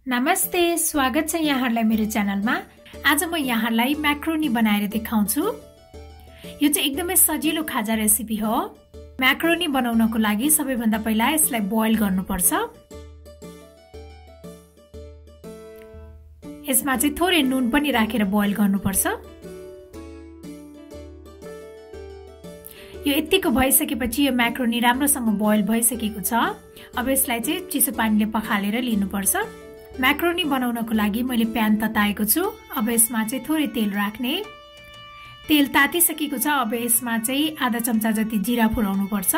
नमस्ते, स्वागत छ यहाँहरुलाई मेरो च्यानलमा। आज म यहाँहरुलाई म्याक्रोनी बनाएर देखाउँछु। यो चाहिँ एकदमै सजिलो खाजा रेसिपी हो। म्याक्रोनी बनाउनको लागि सबैभन्दा पहिला यसलाई बोइल गर्नुपर्छ। यसमा चाहिँ थोरै नुन पनि राखेर बोइल गर्नुपर्छ। यो यतिको भइसकेपछि यो म्याक्रोनी राम्रोसँग बोइल भइसकेको छ। अब यसलाई चाहिँ चिसो पानीले पखालेर लिनुपर्छ। म्याक्रोनी बनाउनको लागि मैले प्यान तताएको छु। अब यसमा चाहिँ थोरै तेल राख्ने। तेल तातिसकेको छ। अब यसमा चाहिँ आधा चम्चा जति जिरा फुराउनु पर्छ।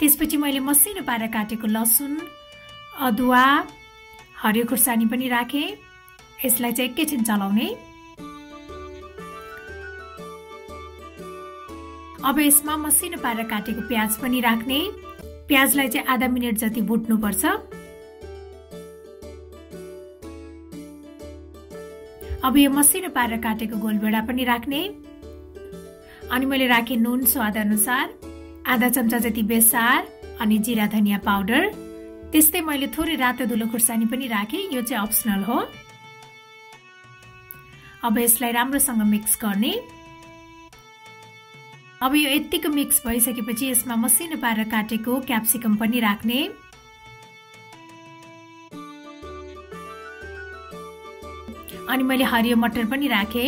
त्यसपछि मैले मसिनो पारेर काटेको लसुन, अदुवा, हरियो खुर्सानी पनि राखे। यसलाई चाहिँ एकैछिन चलाउने। अब यसमा मसिनो पारेर काटेको प्याज पनि राख्ने। प्याजलाई चाहिँ आधा मिनेट जति भुट्नु पर्छ। अब यो मसिनो पारेर काटेको गोलभेडा पनि राख्ने। अनि मैले राखे नुन स्वाद अनुसार, आधा चम्चा जति बेसार अनि जिरा धनिया पाउडर। त्यस्तै मैले थोरै रातो धुलो खुर्सानी पनि राखे। यो चाहिँ अप्सनल हो। अब यसलाई राम्रोसँग मिक्स गर्ने। अब यो यतिको मिक्स भइसकेपछि यसमा मसिनो पारेर काटेको क्याप्सिकम पनि राख्ने। अनि मैले हरियो मटर पनि राखे।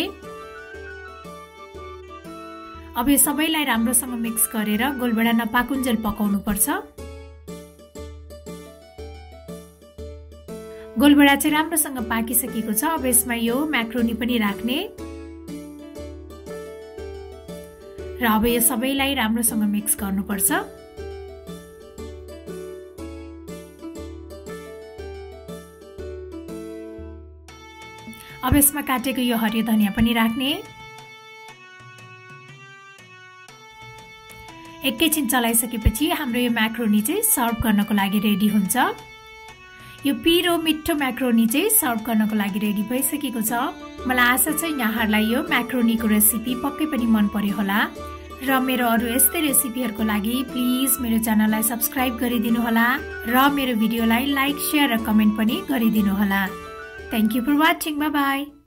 अब यो सबैलाई राम्रोसँग मिक्स गरेर गोलभेडा नपाकुन्जेल पकाउनु पर्छ। गोलभेडा चाहिँ राम्रोसँग पाकिसकेको छ। अब यसमा यो म्याक्रोनी पनि राख्ने र अब यो सबैलाई राम्रोसँग मिक्स गर्नुपर्छ। अब यसमा काटेको यो हरियो धनिया पनि राख्ने। एकैछिन चलाइसकेपछि हाम्रो यो म्याक्रोनी चाहिँ सर्भ गर्नको लागि रेडी हुन्छ। यो पिरो मिठो म्याक्रोनी चाहिँ सर्भ गर्नको लागि रेडी भइसकेको छ। मलाई आशा छ यहाँहरुलाई यो म्याक्रोनीको रेसिपी पक्कै पनि मन पर्यो होला। र मेरो अरु यस्तै रेसिपीहरुको लागि प्लिज मेरो च्यानललाई सब्स्क्राइब गरिदिनु होला र मेरो भिडियोलाई लाइक, शेयर र कमेन्ट पनि गरिदिनु होला। Thank you for watching. Bye bye.